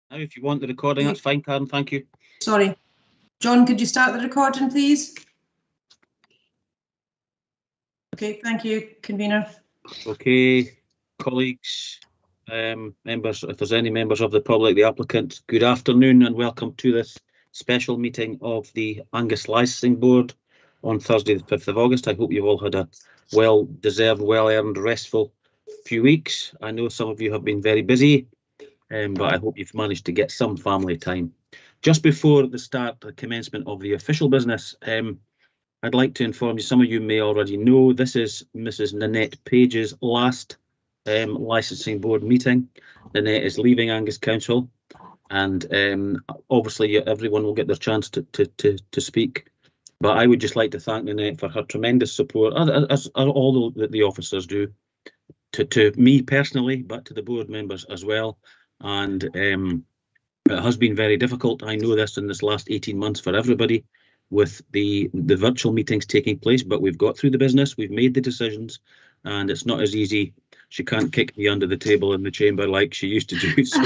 Now, if you want the recording, that's fine, Karen. Thank you. Sorry. John, could you start the recording, please? Okay, thank you, convener. Okay, colleagues, members, if there's any members of the public, the applicant, good afternoon and welcome to this special meeting of the Angus Licensing Board on Thursday, the 5th of August. I hope you've all had a well-deserved, well-earned, restful few weeks. I know some of you have been very busy, but I hope you've managed to get some family time. Just before the commencement of the official business, I'd like to inform you, some of you may already know, this is Mrs. Nanette Page's last licensing board meeting. Nanette is leaving Angus Council, and obviously everyone will get their chance to speak. But I would just like to thank Nanette for her tremendous support, as all the officers do, to me personally, but to the board members as well. And it has been very difficult. I know this in this last 18 months for everybody, with the virtual meetings taking place, but we've got through the business, we've made the decisions, and it's not as easy. She can't kick me under the table in the chamber like she used to do. So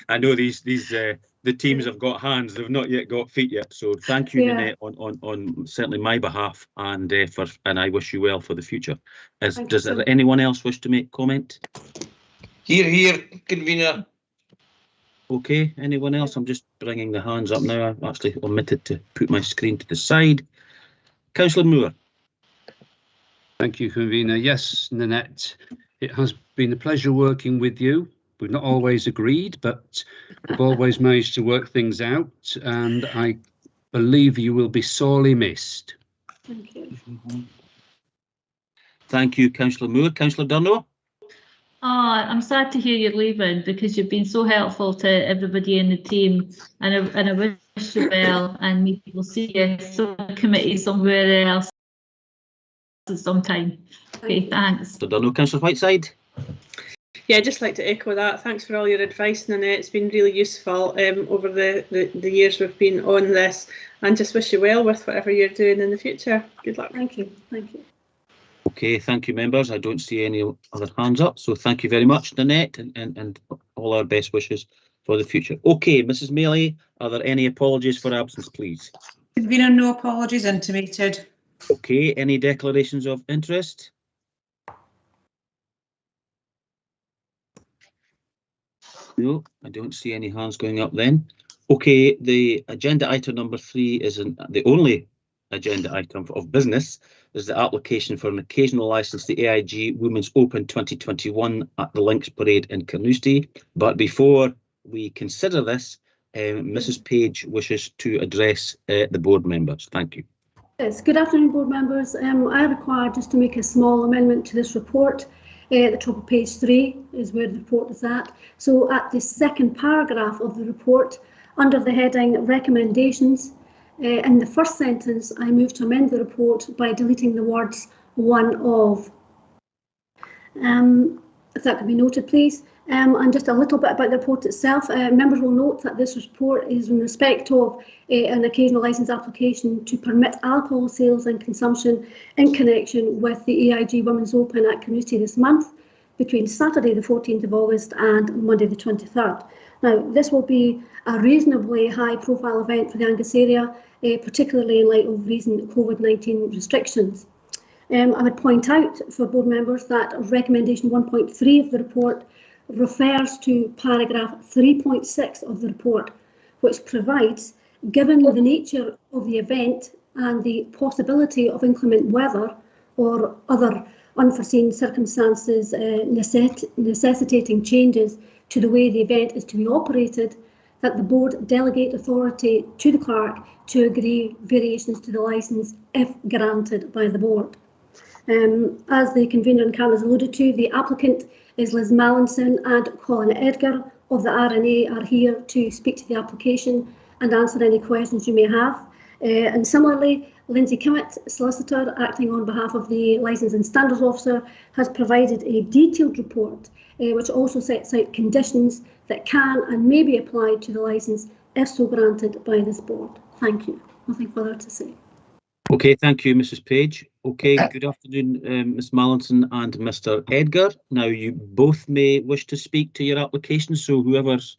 I know the teams have got hands, they've not yet got feet yet. So thank you, Nanette, on certainly my behalf, and I wish you well for the future. Does anyone else wish to make comment? Here, convener. Okay, anyone else? I'm just bringing the hands up now. I've actually omitted to put my screen to the side. Councillor Moore. Thank you, convener. Yes, Nanette, it has been a pleasure working with you. We've not always agreed, but we've always managed to work things out, and I believe you will be sorely missed. Thank you. Thank you, Councillor Moore. Councillor Durno. I'm sad to hear you're leaving, because you've been so helpful to everybody in the team, and I wish you well, and maybe we'll see you on a committee somewhere else at some time. Okay, thanks. Durno. Councillor Whiteside. Yeah, I'd just like to echo that. Thanks for all your advice, Nanette. It's been really useful over the years we've been on this, and just wish you well with whatever you're doing in the future. Good luck. Thank you. Thank you. Okay, thank you, members. I don't see any other hands up, so thank you very much, Nanette, and all our best wishes for the future. Okay, Mrs. Mealy, are there any apologies for absence, please? Convener, no apologies intimated. Okay, any declarations of interest? No, I don't see any hands going up then. Okay, the agenda item number 3 is the only agenda item of business is the application for an occasional licence, the AIG Women's Open 2021 at the Links Parade in Carnoustie. But before we consider this, Mrs. Page wishes to address the board members. Thank you. Yes, good afternoon, board members. I require just to make a small amendment to this report. At the top of page 3 is where the report is at. So at the second paragraph of the report, under the heading recommendations, in the first sentence, I move to amend the report by deleting the words one of. If that could be noted, please. And just a little bit about the report itself. Members will note that this report is in respect of an occasional licence application to permit alcohol sales and consumption in connection with the AIG Women's Open at Carnoustie this month, between Saturday the 14th of August and Monday the 23rd. Now, this will be a reasonably high-profile event for the Angus area, particularly in light of recent COVID-19 restrictions. I would point out for board members that recommendation 1.3 of the report refers to paragraph 3.6 of the report, which provides, given the nature of the event and the possibility of inclement weather or other unforeseen circumstances necessitating changes to the way the event is to be operated, that the board delegate authority to the clerk to agree variations to the licence if granted by the board. As the convener and Karen has alluded to, the applicant is Liz Mallinson and Colin Edgar of the RNA are here to speak to the application and answer any questions you may have. And similarly, Lindsay Kimmett, solicitor acting on behalf of the Licence and Standards Officer, has provided a detailed report which also sets out conditions that can and may be applied to the licence if so granted by this board. Thank you. Nothing further to say. Okay, thank you, Mrs. Page. Okay, good afternoon, Ms. Mallinson and Mr. Edgar. Now, you both may wish to speak to your application, so whoever's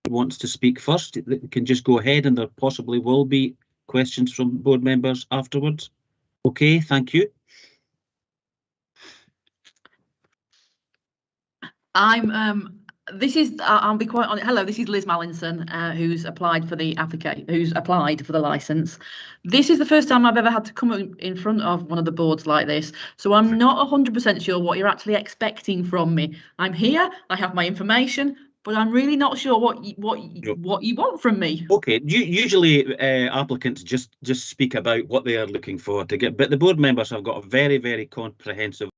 wants to speak first, they can just go ahead, and there possibly will be questions from board members afterwards. Okay, thank you. I'll be quite honest. Hello, this is Liz Mallinson, who's applied for the license. This is the first time I've ever had to come in front of one of the boards like this, so I'm not 100% sure what you're actually expecting from me. I'm here, I have my information, but I'm really not sure what you want from me. Okay, usually applicants just speak about what they are looking for to get, but the board members have got a very, very comprehensive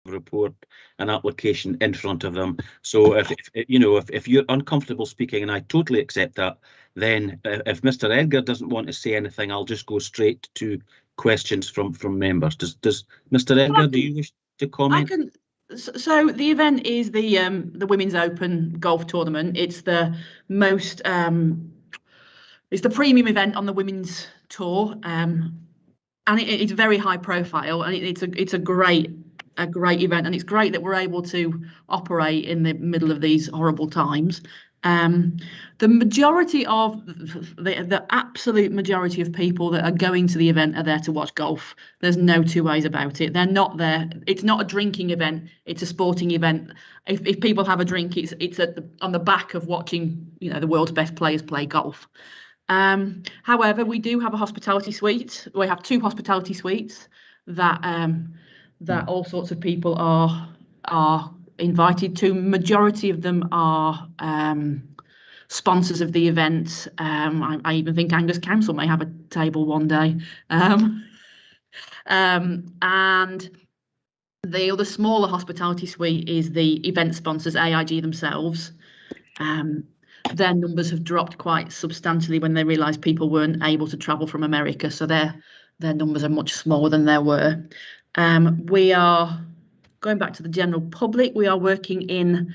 report and application in front of them. So if you're uncomfortable speaking, and I totally accept that, then if Mr. Edgar doesn't want to say anything, I'll just go straight to questions from members. Does Mr. Edgar, do you wish to comment? So the event is the Women's Open golf tournament. It's the most it's the premium event on the women's tour, and it's very high profile, and it's a great event, and it's great that we're able to operate in the middle of these horrible times. The majority of the absolute majority of people that are going to the event are there to watch golf. There's no two ways about it. They're not there. It's not a drinking event. It's a sporting event. If people have a drink, it's on the back of watching, the world's best players play golf. However, we do have a hospitality suite. We have 2 hospitality suites that all sorts of people are invited to. Majority of them are sponsors of the event. I even think Angus Council may have a table one day. And the other smaller hospitality suite is the event sponsors, AIG themselves. Their numbers have dropped quite substantially when they realised people weren't able to travel from America, so their numbers are much smaller than there were. We are going back to the general public. We are working in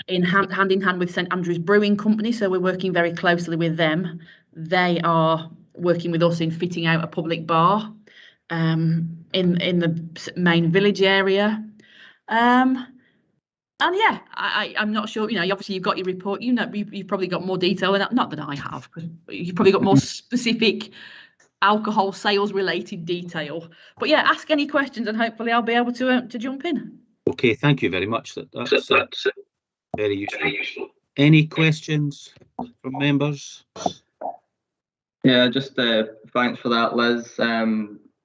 hand in hand with St Andrew's Brewing Company, so we're working very closely with them. They are working with us in fitting out a public bar in the main village area. And yeah, I'm not sure. Obviously you've got your report. You've probably got more detail, and not that I have, because you've probably got more specific alcohol sales related detail. But yeah, ask any questions, and hopefully I'll be able to jump in. Okay, thank you very much. That's very useful. Any questions from members? Yeah, just thanks for that, Liz.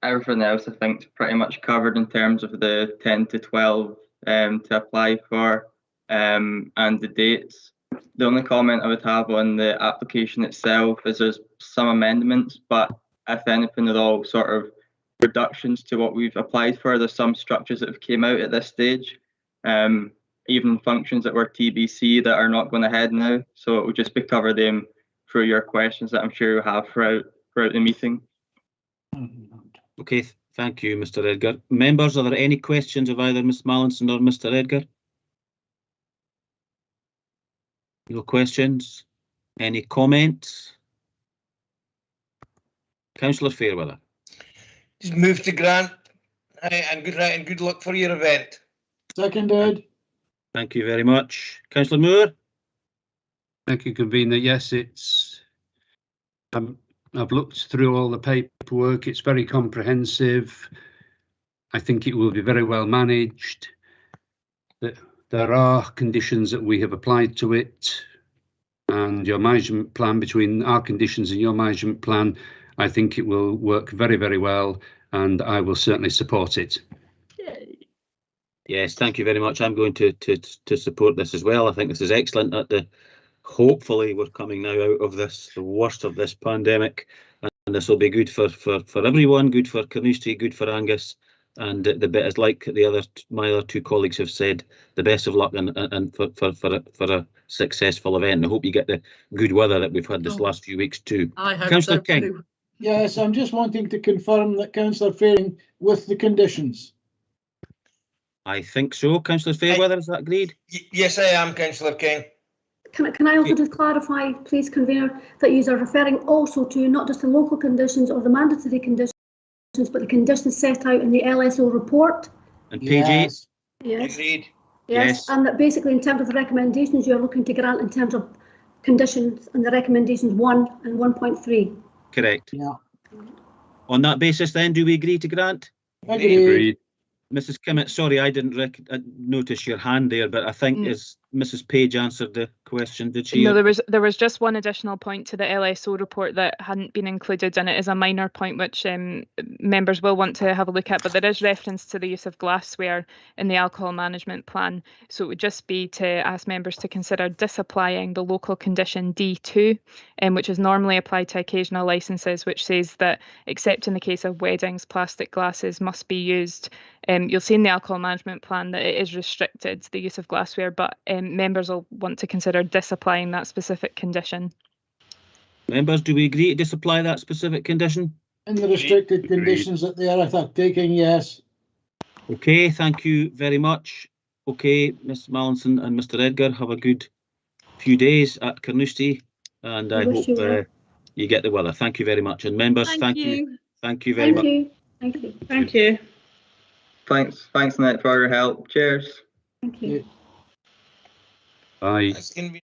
Everything else I think is pretty much covered in terms of the 10 to 12 to apply for and the dates. The only comment I would have on the application itself is there's some amendments, but if anything, they're all sort of reductions to what we've applied for. There's some structures that have came out at this stage, even functions that were TBC that are not going ahead now. So it will just be cover them through your questions that I'm sure you have throughout the meeting. Okay, thank you, Mr. Edgar. Members, are there any questions of either Ms. Mallinson or Mr. Edgar? No questions? Any comments? Councillor Fairweather. Just move to grant and good luck for your event. Seconded. Thank you very much. Councillor Moore. Thank you, convener. Yes, it's. I've looked through all the paperwork. It's very comprehensive. I think it will be very well managed. There are conditions that we have applied to it, and your management plan, between our conditions and your management plan, I think it will work very, very well, and I will certainly support it. Yes, thank you very much. I'm going to support this as well. I think this is excellent. Hopefully we're coming now out of this, the worst of this pandemic, and this will be good for everyone, good for Carnoustie, good for Angus, and the bit is like my other 2 colleagues have said, the best of luck and for a successful event. And I hope you get the good weather that we've had this last few weeks too. I hope Councillor so King. too. Yes, I'm just wanting to confirm that Councillor Fairing with the conditions. I think so. Councillor Fairweather, is that agreed? Yes, I am, Councillor King. Can I also just clarify, please, convener, that you are referring also to not just the local conditions or the mandatory conditions, but the conditions set out in the LSO report? And page 8? Yes. Agreed. Yes, and that basically in terms of the recommendations you're looking to grant in terms of conditions and the recommendations 1 and 1.3. Correct. Yeah. On that basis then, do we agree to grant? Agreed. Mrs. Kimmett, sorry, I didn't notice your hand there, but I think is Mrs. Page answered the question, did she? No, there was just one additional point to the LSO report that hadn't been included, and it is a minor point which members will want to have a look at, but there is reference to the use of glassware in the alcohol management plan. So it would just be to ask members to consider disapplying the local condition D2, which is normally applied to occasional licences, which says that except in the case of weddings, plastic glasses must be used. You'll see in the alcohol management plan that it is restricted, the use of glassware, but members will want to consider disapplying that specific condition. Members, do we agree to disapply that specific condition? In the restricted conditions that they are taking, yes. Okay, thank you very much. Okay, Mr. Mallinson and Mr. Edgar, have a good few days at Carnoustie, and I hope you get the weather. Thank you very much. And members, thank you. Thank you very much. Thank you. Thank you. Thanks, Annette, for your help. Cheers. Thank you. Bye. That's convenient.